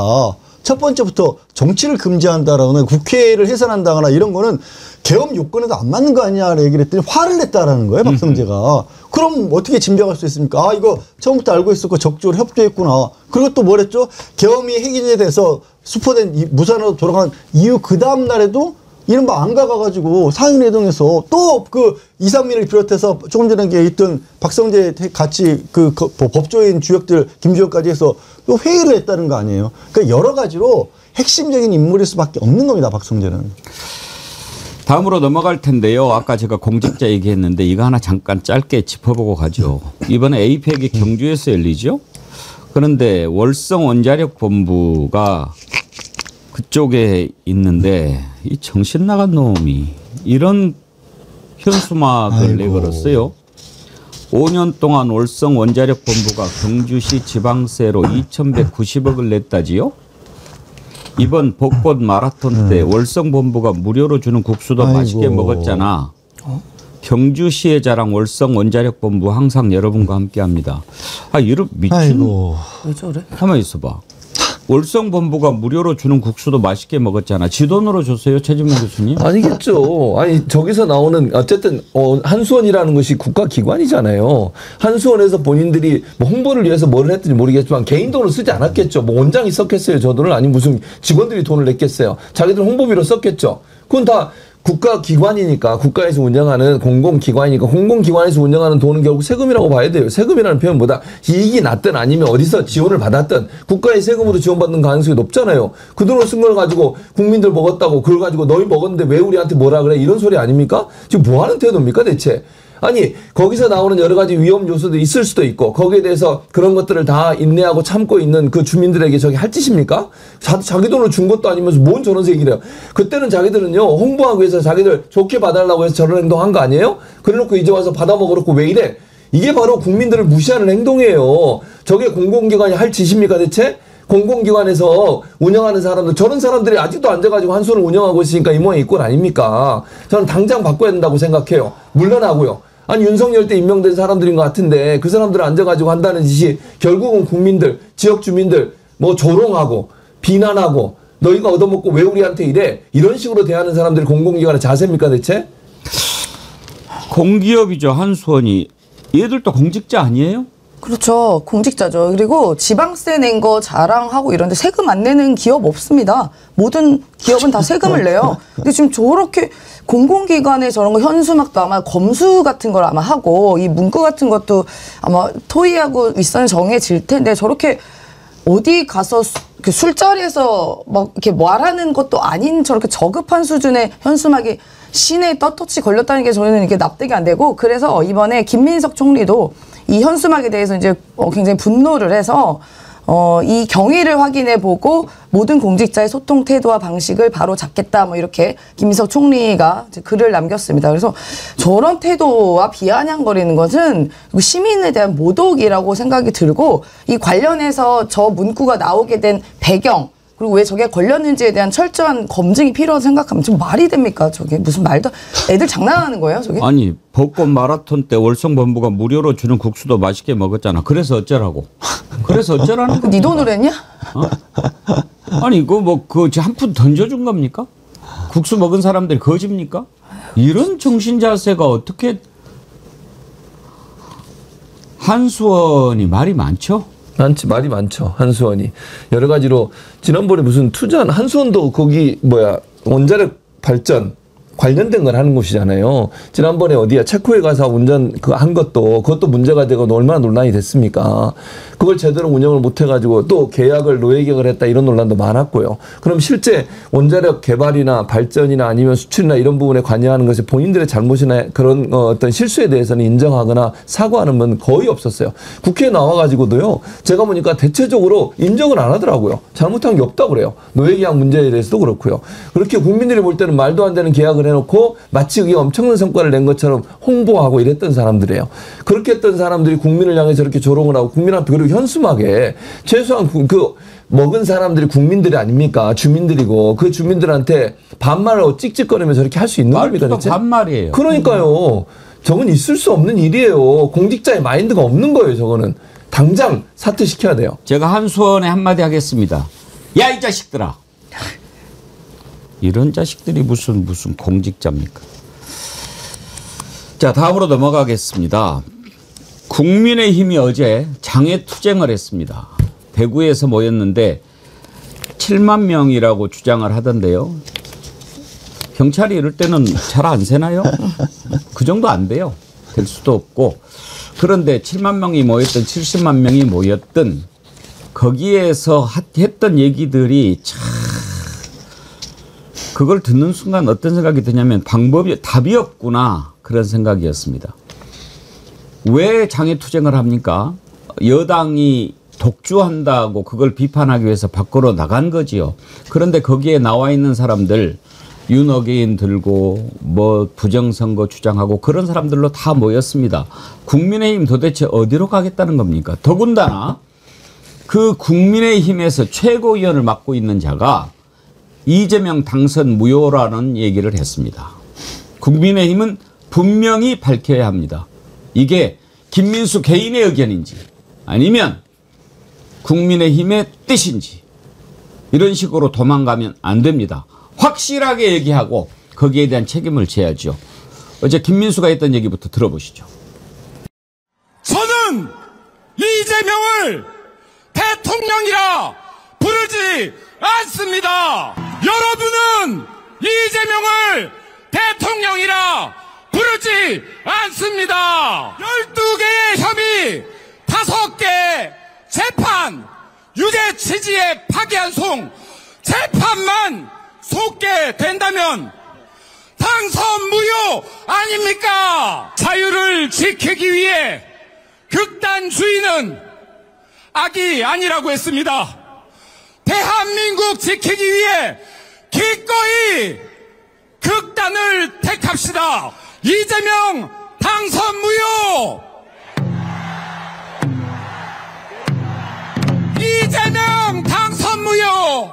첫 번째부터 정치를 금지한다라거나 국회를 해산한다거나 이런 거는 계엄 요건에도 안 맞는 거 아니냐라고 얘기를 했더니 화를 냈다라는 거예요, 박성재가. 그럼 어떻게 진병할 수 있습니까? 이거 처음부터 알고 있었고 적극적으로 협조했구나. 그리고 또 뭐랬죠? 계엄이 해결이 돼서 수포된 무산으로 돌아간 이후 그 다음 날에도 이른바 안가가지고 사인회동에서 또 그 이상민을 비롯해서 조금 전에 있던 박성재 같이 법조인 주역들 김주혁까지 해서 또 회의를 했다는 거 아니에요. 그러니까 여러 가지로 핵심적인 인물일 수밖에 없는 겁니다, 박성재는. 다음으로 넘어갈 텐데요. 아까 제가 공직자 얘기했는데 이거 하나 잠깐 짧게 짚어보고 가죠. 이번에 APEC이 경주에서 열리죠. 그런데 월성 원자력 본부가 그쪽에 있는데 이 정신 나간 놈이 이런 현수막을 내걸었어요. 5년 동안 월성 원자력 본부가 경주시 지방세로 2,190억을 냈다지요. 이번 벚꽃 마라톤 때 월성 본부가 무료로 주는 국수도 맛있게 먹었잖아. 경주시의 자랑 월성 원자력 본부 항상 여러분과 함께합니다. 이런 미친. 왜 저래? 가만히 있어봐. 월성 본부가 무료로 주는 국수도 맛있게 먹었잖아. 지 돈으로 줬어요, 최진봉 교수님? 아니겠죠. 저기서 나오는 어쨌든 한수원이라는 것이 국가기관이잖아요. 한수원에서 본인들이 뭐 홍보를 위해서 뭘 했든지 모르겠지만 개인 돈을 쓰지 않았겠죠. 뭐 원장이 썼겠어요, 저 돈을. 아니 무슨 직원들이 돈을 냈겠어요. 자기들 홍보비로 썼겠죠. 그건 다 국가기관이니까, 국가에서 운영하는 공공기관이니까, 공공기관에서 운영하는 돈은 결국 세금이라고 봐야 돼요. 세금이라는 표현보다 이익이 났든 아니면 어디서 지원을 받았든 국가의 세금으로 지원받는 가능성이 높잖아요. 그 돈을 쓴 걸 가지고 국민들 먹었다고, 그걸 가지고 너희 먹었는데 왜 우리한테 뭐라 그래, 이런 소리 아닙니까? 지금 뭐 하는 태도입니까 대체? 아니 거기서 나오는 여러 가지 위험 요소도 있을 수도 있고, 거기에 대해서 그런 것들을 다 인내하고 참고 있는 그 주민들에게 저게 할 짓입니까? 자기 돈을 준 것도 아니면서 뭔 저런 얘기를 해요. 그때는 자기들은요 홍보하기 위해서 자기들 좋게 봐달라고 해서 저런 행동한 거 아니에요? 그래놓고 이제 와서 받아먹어놓고 왜 이래? 이게 바로 국민들을 무시하는 행동이에요. 저게 공공기관이 할 짓입니까 대체? 공공기관에서 운영하는 사람들, 저런 사람들이 아직도 앉아가지고 한수원을 운영하고 있으니까 이 모양 이꼴 아닙니까? 저는 당장 바꿔야 된다고 생각해요. 물러나고요. 아니 윤석열 때 임명된 사람들인 것 같은데 그 사람들 앉아가지고 한다는 짓이 결국은 국민들, 지역 주민들 뭐 조롱하고 비난하고 너희가 얻어먹고 왜 우리한테 이래? 이런 식으로 대하는 사람들이 공공기관의 자세입니까 대체? 공기업이죠, 한수원이. 얘들도 공직자 아니에요? 그렇죠. 공직자죠. 그리고 지방세 낸 거 자랑하고 이런데 세금 안 내는 기업 없습니다. 모든 기업은 다 세금을 내요. 근데 지금 저렇게 공공기관에 저런 거 현수막도 아마 검수 같은 걸 아마 하고 이 문구 같은 것도 아마 토의하고 윗선이 정해질 텐데 저렇게 어디 가서 술자리에서 막 이렇게 말하는 것도 아닌 저렇게 저급한 수준의 현수막이 시내에 떳떳이 걸렸다는 게 저는 이게 납득이 안 되고, 그래서 이번에 김민석 총리도 이 현수막에 대해서 이제 굉장히 분노를 해서 이 경위를 확인해 보고 모든 공직자의 소통 태도와 방식을 바로 잡겠다, 뭐 이렇게 김민석 총리가 이제 글을 남겼습니다. 그래서 저런 태도와 비아냥거리는 것은 시민에 대한 모독이라고 생각이 들고, 이 관련해서 저 문구가 나오게 된 배경, 그리고 왜 저게 걸렸는지에 대한 철저한 검증이 필요하다고 생각하면 좀 말이 됩니까? 저게 무슨 말도, 애들 장난하는 거예요 저게? 아니 벚꽃 마라톤 때 월성 본부가 무료로 주는 국수도 맛있게 먹었잖아. 그래서 어쩌라고? 그래서 어쩌라는 거야? 네 돈으로 했냐? 아니 이거 뭐 그 한 푼 던져준 겁니까? 국수 먹은 사람들이 거짓입니까? 이런 정신 자세가 어떻게. 한수원이 말이 많죠? 말이 많죠. 한수원이. 여러 가지로 지난번에 무슨 투자한 한수원도 거기 원자력 발전 관련된 걸 하는 곳이잖아요. 지난번에 어디야 체코에 가서 운전 한 그것도 문제가 되고 얼마나 논란이 됐습니까? 그걸 제대로 운영을 못 해가지고 또 노예 계약을 했다 이런 논란도 많았고요. 그럼 실제 원자력 개발이나 발전이나 아니면 수출이나 이런 부분에 관여하는 것이 본인들의 잘못이나 그런 어떤 실수에 대해서는 인정하거나 사과하는 건 거의 없었어요. 국회에 나와가지고도요. 제가 보니까 대체적으로 인정을 안 하더라고요. 잘못한 게 없다고 그래요. 노예 계약 문제에 대해서도 그렇고요. 그렇게 국민들이 볼 때는 말도 안 되는 계약을 해놓고 마치 그게 엄청난 성과를 낸 것처럼 홍보하고 이랬던 사람들이에요. 그렇게 했던 사람들이 국민을 향해 저렇게 조롱을 하고 국민한테 그리고 현수막에 최소한 먹은 사람들이 국민들이 아닙니까? 주민들이고 그 주민들한테 반말을 찍찍거리면서 저렇게 할 수 있는 겁니까? 말투도 반말이에요. 그러니까요. 저건 있을 수 없는 일이에요. 공직자의 마인드가 없는 거예요. 저거는. 당장 사퇴시켜야 돼요. 제가 한수원에 한마디 하겠습니다. 야, 이 자식들아. 이런 자식들이 무슨 공직자입니까? 자, 다음으로 넘어가겠습니다. 국민의힘이 어제 장외투쟁을 했습니다. 대구에서 모였는데 7만 명이라고 주장을 하던데요. 경찰이 이럴 때는 잘 안 세나요? 그 정도 안 돼요. 될 수도 없고. 그런데 7만 명이 모였든 70만 명이 모였든 거기에서 했던 얘기들이 참 그걸 듣는 순간 어떤 생각이 드냐면 답이 없구나 그런 생각이었습니다. 왜 장외투쟁을 합니까? 여당이 독주한다고 그걸 비판하기 위해서 밖으로 나간 거지요. 그런데 거기에 나와 있는 사람들 윤어게인 들고 부정선거 주장하고 그런 사람들로 다 모였습니다. 국민의힘 도대체 어디로 가겠다는 겁니까? 더군다나 그 국민의힘에서 최고위원을 맡고 있는 자가 이재명 당선 무효라는 얘기를 했습니다. 국민의힘은 분명히 밝혀야 합니다. 이게 김민수 개인의 의견인지 아니면 국민의힘의 뜻인지 이런 식으로 도망가면 안 됩니다. 확실하게 얘기하고 거기에 대한 책임을 져야죠. 어제 김민수가 했던 얘기부터 들어보시죠. 저는 이재명을 대통령이라 부르지 않습니다. 여러분은 이재명을 대통령이라 부르지 않습니다. 12개의 혐의, 5개 재판, 유죄 취지의 파기환송 재판만 속게 된다면 당선 무효 아닙니까? 자유를 지키기 위해 극단주의는 악이 아니라고 했습니다. 대한민국 지키기 위해 기꺼이 극단을 택합시다. 이재명 당선 무효! 이재명 당선 무효!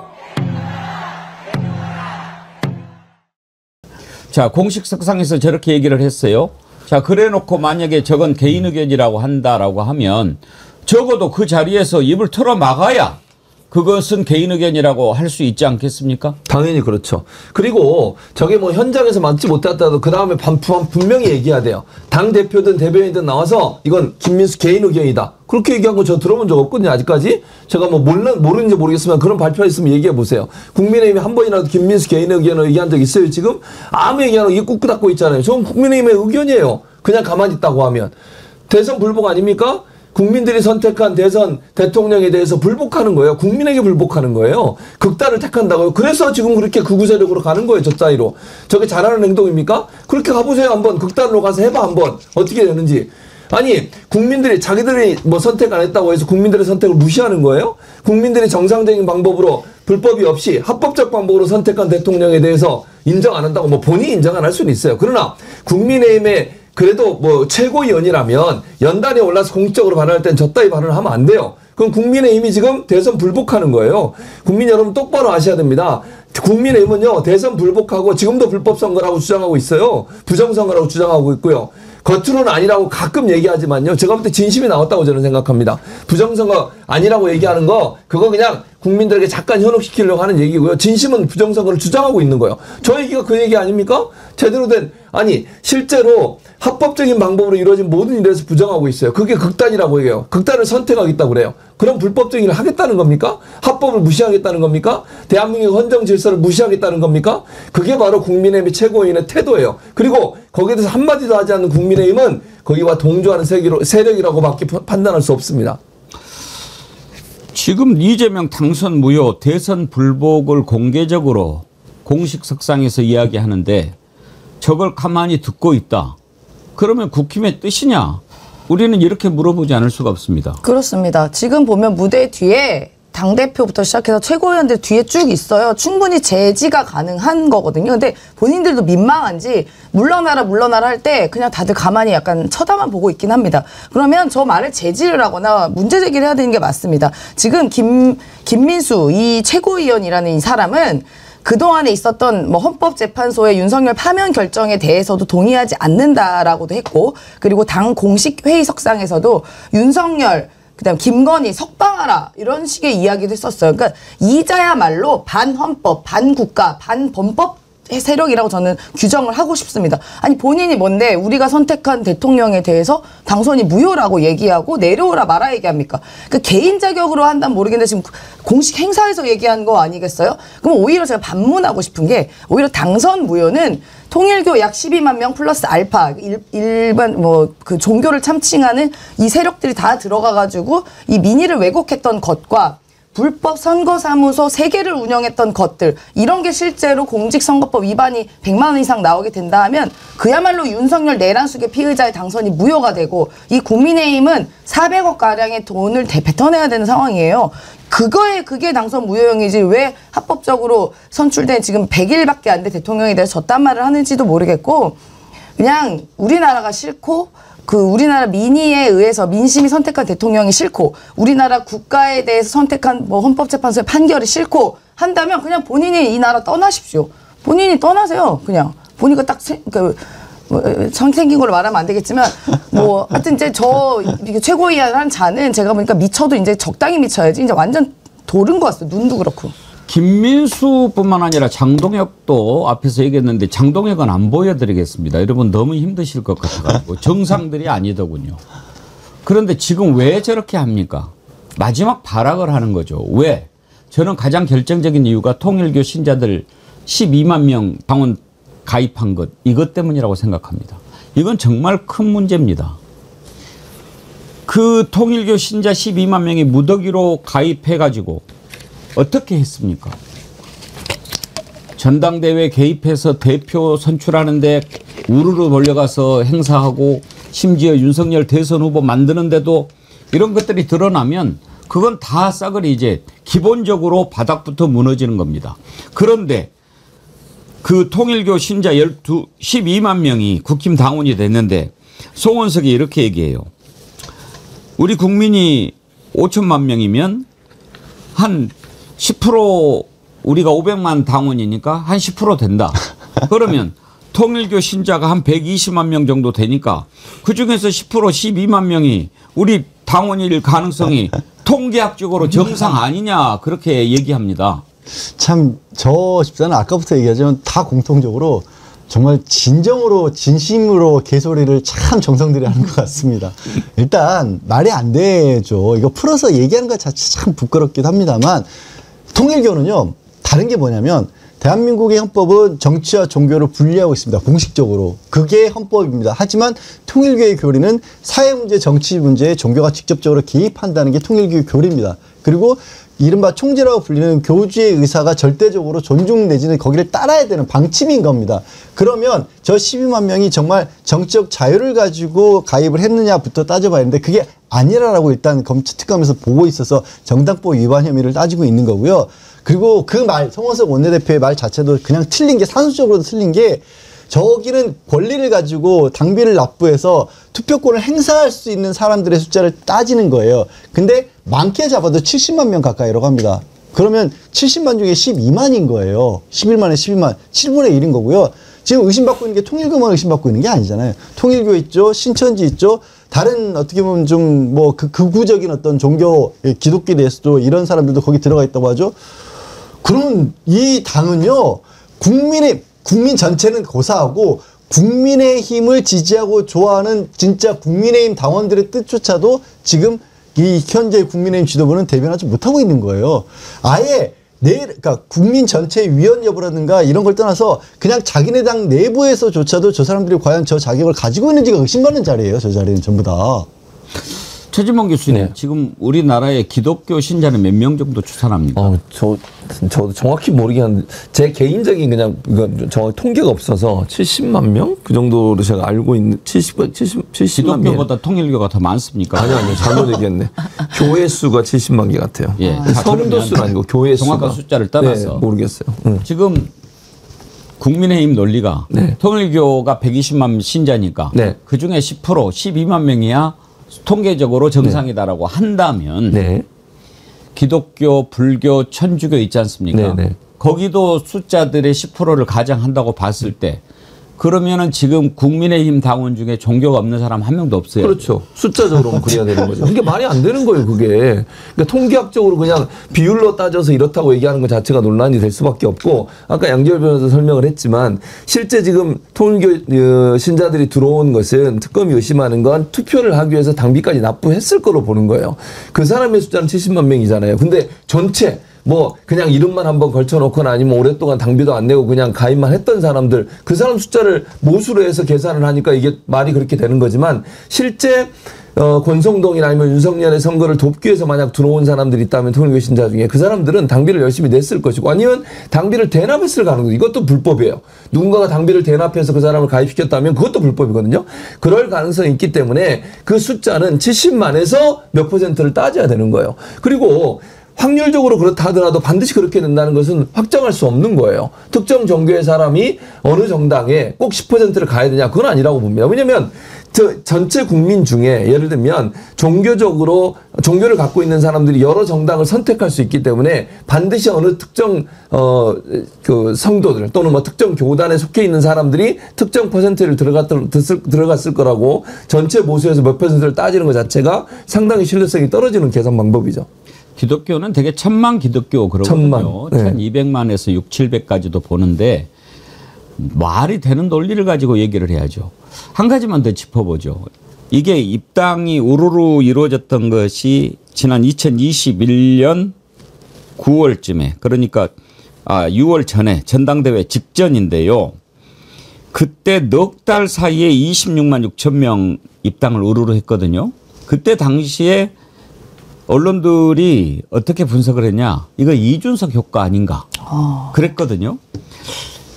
자, 공식 석상에서 저렇게 얘기를 했어요. 자, 그래 놓고 만약에 저건 개인 의견이라고 한다라고 하면 적어도 그 자리에서 입을 털어 막아야 그것은 개인 의견이라고 할 수 있지 않겠습니까? 당연히 그렇죠. 그리고 저게 현장에서 맞지 못했다도 그 다음에 분명히 얘기해야 돼요. 당 대표든 대변인든 나와서 이건 김민수 개인 의견이다. 그렇게 얘기한 거 저 들어본 적 없거든요. 아직까지. 제가 모르는지 모르겠지만 그런 발표가 있으면 얘기해 보세요. 국민의힘이 한 번이라도 김민수 개인 의견을 얘기한 적 있어요 지금? 아무 얘기 안 하고 입 꾹 닫고 있잖아요. 저건 국민의힘의 의견이에요. 그냥 가만히 있다고 하면. 대선 불복 아닙니까? 국민들이 선택한 대선 대통령에 대해서 불복하는 거예요. 국민에게 불복하는 거예요. 극단을 택한다고요. 그래서 지금 그렇게 극우 세력으로 가는 거예요. 저 따위로. 저게 잘하는 행동입니까? 그렇게 가보세요. 한번 극단으로 가서 해봐 한번. 어떻게 되는지. 아니 국민들이 자기들이 선택 안 했다고 해서 국민들의 선택을 무시하는 거예요? 국민들이 정상적인 방법으로 불법이 없이 합법적 방법으로 선택한 대통령에 대해서 인정 안 한다고 본인이 인정 안 할 수는 있어요. 그러나 국민의힘의 그래도 최고위원이라면 연단에 올라서 공식적으로 발언할 땐 저 따위 발언을 하면 안 돼요. 그럼 국민의힘이 지금 대선 불복하는 거예요. 국민 여러분 똑바로 아셔야 됩니다. 국민의힘은요 대선 불복하고 지금도 불법 선거라고 주장하고 있어요. 부정선거라고 주장하고 있고요. 겉으로는 아니라고 가끔 얘기하지만요. 제가 볼 때 진심이 나왔다고 저는 생각합니다. 부정선거 아니라고 얘기하는 거 그거 그냥 국민들에게 잠깐 현혹시키려고 하는 얘기고요. 진심은 부정선거를 주장하고 있는 거예요. 저 얘기가 그 얘기 아닙니까? 제대로 된 실제로 합법적인 방법으로 이루어진 모든 일에 대해서 부정하고 있어요. 그게 극단이라고 해요. 극단을 선택하겠다고 그래요. 그럼 불법적인 일을 하겠다는 겁니까? 합법을 무시하겠다는 겁니까? 대한민국의 헌정 질서를 무시하겠다는 겁니까? 그게 바로 국민의힘의 최고위원의 태도예요. 그리고 거기에 대해서 한마디도 하지 않는 국민의힘은 거기와 동조하는 세력이라고밖에 판단할 수 없습니다. 지금 이재명 당선 무효, 대선 불복을 공개적으로 공식 석상에서 이야기하는데 저걸 가만히 듣고 있다. 그러면 국힘의 뜻이냐? 우리는 이렇게 물어보지 않을 수가 없습니다. 그렇습니다. 지금 보면 무대 뒤에 당대표부터 시작해서 최고위원들 뒤에 쭉 있어요. 충분히 제지가 가능한 거거든요. 근데 본인들도 민망한지 물러나라 할 때 그냥 다들 가만히 약간 쳐다만 보고 있긴 합니다. 그러면 저 말을 제지를 하거나 문제 제기를 해야 되는 게 맞습니다. 지금 김민수 이 최고위원이라는 이 사람은 그동안에 있었던 뭐 헌법재판소의 윤석열 파면 결정에 대해서도 동의하지 않는다라고도 했고, 그리고 당 공식 회의석상에서도 윤석열 그다음 김건희 석방하라 이런 식의 이야기도 했었어요. 그러니까 이자야말로 반헌법, 반국가, 반범법 세력이라고 저는 규정을 하고 싶습니다. 아니 본인이 뭔데 우리가 선택한 대통령에 대해서 당선이 무효라고 얘기하고 내려오라 마라 얘기합니까? 그 개인 자격으로 한다면 모르겠는데 지금 공식 행사에서 얘기한 거 아니겠어요? 그럼 오히려 제가 반문하고 싶은 게 오히려 당선 무효는 통일교 약 12만 명 플러스 알파 일반 뭐 그 종교를 참칭하는 이 세력들이 다 들어가가지고 이 민의를 왜곡했던 것과 불법 선거사무소 3개를 운영했던 것들 이런 게 실제로 공직선거법 위반이 100만 원 이상 나오게 된다 하면 그야말로 윤석열 내란숙의 피의자의 당선이 무효가 되고 이 국민의힘은 400억가량의 돈을 뱉어내야 되는 상황이에요. 그게 당선 무효형이지 왜 합법적으로 선출된 지금 100일밖에 안 된 대통령에 대해서 저딴 말을 하는지도 모르겠고 그냥 우리나라가 싫고 그 우리나라 민의에 의해서 민심이 선택한 대통령이 싫고 우리나라 국가에 대해서 선택한 뭐 헌법재판소의 판결이 싫고 한다면 그냥 본인이 이 나라 떠나십시오. 본인이 떠나세요. 그냥 보니까 딱 생긴 걸로 말하면 안 되겠지만 뭐 하여튼 이제 저 최고위원 자는 제가 보니까 미쳐도 이제 적당히 미쳐야지 이제 완전 도른 것 같아요. 눈도 그렇고. 김민수뿐만 아니라 장동혁도 앞에서 얘기했는데 장동혁은 안 보여드리겠습니다. 여러분 너무 힘드실 것 같아가지고 정상들이 아니더군요. 그런데 지금 왜 저렇게 합니까? 마지막 발악을 하는 거죠. 왜? 저는 가장 결정적인 이유가 통일교 신자들 12만 명 당원 가입한 것 이것 때문이라고 생각합니다. 이건 정말 큰 문제입니다. 그 통일교 신자 12만 명이 무더기로 가입해가지고 어떻게 했습니까? 전당대회 개입해서 대표 선출하는데 우르르 몰려가서 행사하고 심지어 윤석열 대선 후보 만드는데도 이런 것들이 드러나면 그건 다 싸그리 이제 기본적으로 바닥부터 무너지는 겁니다. 그런데 그 통일교 신자 12만 명이 국힘 당원이 됐는데 송원석이 이렇게 얘기해요. 우리 국민이 5천만 명이면 한 10% 우리가 500만 당원이니까 한 10% 된다. 그러면 통일교 신자가 한 120만 명 정도 되니까 그중에서 10% 12만 명이 우리 당원일 가능성이 통계학적으로 정상 아니냐 그렇게 얘기합니다. 참 저 집사는 아까부터 얘기하지만 다 공통적으로 정말 진심으로 개소리를 참 정성들이 하는 것 같습니다. 일단 말이 안 되죠. 이거 풀어서 얘기하는 것 자체 참 부끄럽기도 합니다만 통일교는요. 다른 게 뭐냐면 대한민국의 헌법은 정치와 종교를 분리하고 있습니다. 공식적으로. 그게 헌법입니다. 하지만 통일교의 교리는 사회문제, 정치 문제에 종교가 직접적으로 개입한다는 게 통일교의 교리입니다. 그리고 이른바 총재라고 불리는 교주의 의사가 절대적으로 존중 내지는 거기를 따라야 되는 방침인 겁니다. 그러면 저 12만 명이 정말 정치적 자유를 가지고 가입을 했느냐부터 따져봐야 하는데 그게 아니라라고 일단 검찰특검에서 보고 있어서 정당법 위반 혐의를 따지고 있는 거고요. 그리고 그 말, 송원석 원내대표의 말 자체도 그냥 틀린 게 산수적으로도 틀린 게 저기는 권리를 가지고 당비를 납부해서 투표권을 행사할 수 있는 사람들의 숫자를 따지는 거예요. 근데 많게 잡아도 70만 명 가까이라고 합니다. 그러면 70만 중에 12만인 거예요. 11만에 12만, 7분의 1인 거고요. 지금 의심받고 있는 게 통일교만 의심받고 있는 게 아니잖아요. 통일교 있죠, 신천지 있죠. 다른 어떻게 보면 좀 뭐 극우적인 어떤 종교, 기독교에 대해서도 이런 사람들도 거기 들어가 있다고 하죠. 그럼 이 당은요, 국민 전체는 고사하고 국민의힘을 지지하고 좋아하는 진짜 국민의힘 당원들의 뜻조차도 지금 이 현재 국민의힘 지도부는 대변하지 못하고 있는 거예요. 아예 그러니까 국민 전체 위원 여부라든가 이런 걸 떠나서 그냥 자기네 당 내부에서조차도 저 사람들이 과연 저 자격을 가지고 있는지가 의심받는 자리예요. 저 자리는 전부 다. 최진봉 교수님, 지금 우리나라의 기독교 신자는 몇 명 정도 추산합니까? 저도 정확히 모르긴 한데 제 개인적인 그냥 이건 정확히 통계가 없어서 70만 명? 그 정도로 제가 알고 있는 70만 명. 기독교보다 통일교가 더 많습니까? 아니요. 잘못 얘기했네. 교회 수가 70만 개 같아요. 예. 성도 수는 아니고 교회 수가. 정확한 숫자를 떠나서. 네, 모르겠어요. 지금 국민의힘 논리가 네. 통일교가 120만 신자니까 네. 그중에 10% 12만 명이야 통계적으로 정상이다라고 한다면 네. 기독교, 불교, 천주교 있지 않습니까? 네. 거기도 숫자들의 10%를 가장한다고 봤을 때 그러면은 지금 국민의힘 당원 중에 종교가 없는 사람 한 명도 없어요. 그렇죠. 숫자적으로 그래야 되는 거죠. 그게 말이 안 되는 거예요, 그게. 그러니까 통계학적으로 그냥 비율로 따져서 이렇다고 얘기하는 것 자체가 논란이 될 수밖에 없고, 아까 양지열 변호사 설명을 했지만, 실제 지금 통일교 신자들이 들어온 것은 특검이 의심하는 건 투표를 하기 위해서 당비까지 납부했을 거로 보는 거예요. 그 사람의 숫자는 70만 명이잖아요. 근데 전체, 그냥 이름만 한번 걸쳐놓거나 아니면 오랫동안 당비도 안 내고 그냥 가입만 했던 사람들, 그 사람 숫자를 모수로 해서 계산을 하니까 이게 말이 그렇게 되는 거지만, 실제 권성동이나 아니면 윤석열의 선거를 돕기 위해서 만약 들어온 사람들이 있다면 통일교 신자 중에 그 사람들은 당비를 열심히 냈을 것이고, 아니면 당비를 대납했을 가능성도, 이것도 불법이에요. 누군가가 당비를 대납해서 그 사람을 가입시켰다면 그것도 불법이거든요. 그럴 가능성이 있기 때문에 그 숫자는 70만에서 몇 %를 따져야 되는 거예요. 그리고 확률적으로 그렇다 하더라도 반드시 그렇게 된다는 것은 확정할 수 없는 거예요. 특정 종교의 사람이 어느 정당에 꼭 10%를 가야 되냐, 그건 아니라고 봅니다. 왜냐하면 전체 국민 중에 예를 들면 종교적으로 종교를 갖고 있는 사람들이 여러 정당을 선택할 수 있기 때문에 반드시 어느 특정 그 성도들 또는 특정 교단에 속해 있는 사람들이 특정 퍼센트를 들어갔을 거라고 전체 보수에서 몇 %를 따지는 것 자체가 상당히 신뢰성이 떨어지는 계산 방법이죠. 기독교는 되게 1000만 기독교 그러거든요. 1200만에서 6, 700까지도 보는데 말이 되는 논리를 가지고 얘기를 해야죠. 한 가지만 더 짚어보죠. 이게 입당이 우르르 이루어졌던 것이 지난 2021년 9월쯤에, 그러니까 6월 전에 전당대회 직전인데요. 그때 넉 달 사이에 26만 6천 명 입당을 우르르 했거든요. 그때 당시에 언론들이 어떻게 분석을 했냐. 이거 이준석 효과 아닌가. 그랬거든요.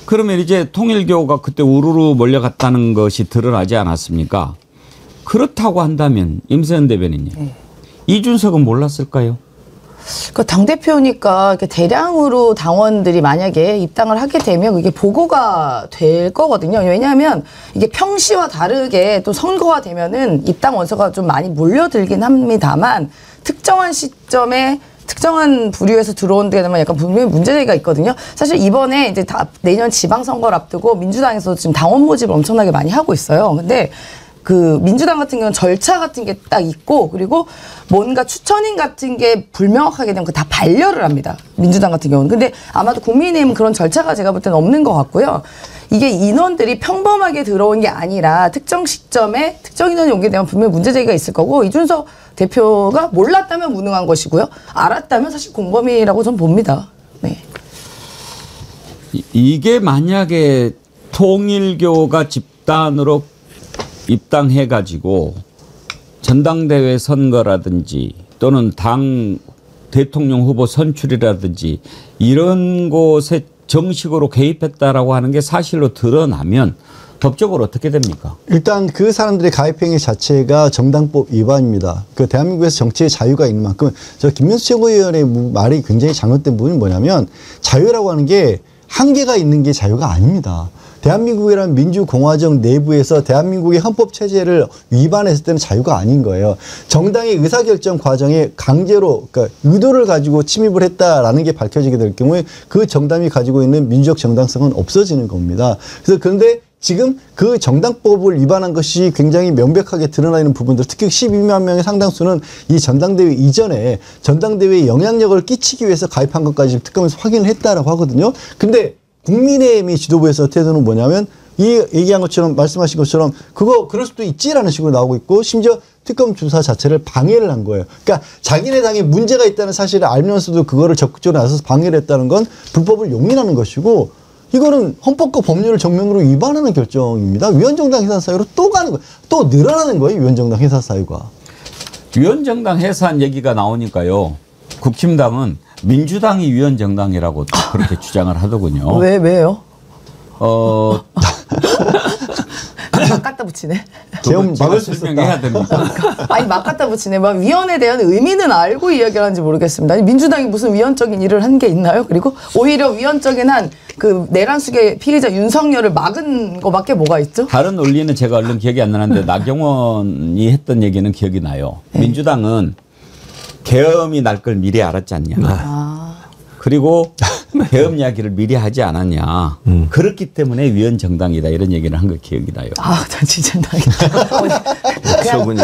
그러면 이제 통일교가 그때 우르르 몰려갔다는 것이 드러나지 않았습니까? 그렇다고 한다면 임세현 대변인님. 이준석은 몰랐을까요? 그 당대표니까 이렇게 대량으로 당원들이 만약에 입당을 하게 되면 그게 보고가 될 거거든요. 왜냐하면 이게 평시와 다르게 또 선거가 되면은 입당 원서가 좀 많이 몰려들긴 합니다만 특정한 시점에 특정한 부류에서 들어온 데는 약간 분명히 문제제기가 있거든요. 사실 이번에 이제 내년 지방선거를 앞두고 민주당에서 지금 당원 모집을 엄청나게 많이 하고 있어요. 근데 그 민주당 같은 경우는 절차 같은 게 딱 있고, 그리고 뭔가 추천인 같은 게 불명확하게 되면 다 반려를 합니다. 민주당 같은 경우는. 근데 아마도 국민의힘은 그런 절차가 제가 볼 때는 없는 것 같고요. 이게 인원들이 평범하게 들어온 게 아니라 특정 시점에 특정 인원이 오게 되면 분명히 문제제기가 있을 거고, 이준석 대표가 몰랐다면 무능한 것이고요. 알았다면 사실 공범이라고 저는 봅니다. 네. 이게 만약에 통일교가 집단으로 입당해가지고 전당대회 선거라든지 또는 당 대통령 후보 선출이라든지 이런 곳에 정식으로 개입했다라고 하는 게 사실로 드러나면 법적으로 어떻게 됩니까? 일단 그 사람들의 가입행위 자체가 정당법 위반입니다. 그 대한민국에서 정치의 자유가 있는 만큼, 저 김문수 최고위원의 말이 굉장히 잘못된 부분이 뭐냐면, 자유라고 하는 게 한계가 있는 게 자유가 아닙니다. 대한민국이라는 민주공화정 내부에서 대한민국의 헌법 체제를 위반했을 때는 자유가 아닌 거예요. 정당의 의사결정 과정에 강제로, 그러니까 의도를 가지고 침입을 했다라는 게 밝혀지게 될 경우에 그 정당이 가지고 있는 민주적 정당성은 없어지는 겁니다. 그래서 그런데 지금 그 정당법을 위반한 것이 굉장히 명백하게 드러나 있는 부분들, 특히 12만 명의 상당수는 이 전당대회 이전에 전당대회에 영향력을 끼치기 위해서 가입한 것까지 특검에서 확인을 했다라고 하거든요. 근데 국민의힘이 지도부에서 태도는 뭐냐면 이 얘기한 것처럼 말씀하신 것처럼 그거 그럴 수도 있지라는 식으로 나오고 있고 심지어 특검 수사 자체를 방해를 한 거예요. 그러니까 자기네 당에 문제가 있다는 사실을 알면서도 그거를 적극적으로 나서서 방해를 했다는 건 불법을 용인하는 것이고 이거는 헌법과 법률을 정면으로 위반하는 결정입니다. 위원정당 해산 사유로 또 가는 거예요. 또 늘어나는 거예요. 위원정당 해산 사유가. 위원정당 해산 얘기가 나오니까요. 국힘당은 민주당이 위원정당이라고 그렇게 주장을 하더군요. 왜요? 막 갖다 붙이네. 계엄 막을 수 설명해야 있었다. 됩니까? 아니 막 갖다 붙이네. 막 위원에 대한 의미는 알고 이야기를 하는지 모르겠습니다. 아니 민주당이 무슨 위헌적인 일을 한 게 있나요? 그리고 오히려 위헌적인 한 그 내란숙의 피의자 윤석열을 막은 거밖에 뭐가 있죠? 다른 논리는 제가 얼른 기억이 안 나는데 나경원이 했던 얘기는 기억이 나요. 민주당은 계엄이 날 걸 미리 알았지 않냐. 그리고 계엄 이야기를 미리 하지 않았냐. 그렇기 때문에 위헌정당이다 이런 얘기를 한 거 기억이 나요. 아, 나 진짜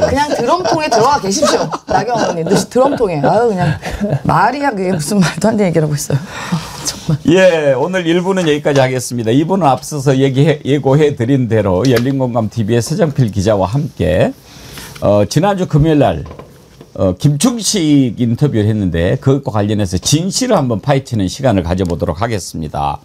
그냥 드럼통에 들어가 계십시오. 나경원 의원님 드럼통에. 아유 그냥 말이야 그게 무슨 말도 안 되는 얘기를 하고 있어요. 정말. 예, 오늘 1부는 여기까지 하겠습니다. 2부는 앞서서 예고해 드린 대로 열린공감TV의 서정필 기자와 함께 지난주 금요일 날 김충식 인터뷰를 했는데 그것과 관련해서 진실을 한번 파헤치는 시간을 가져보도록 하겠습니다.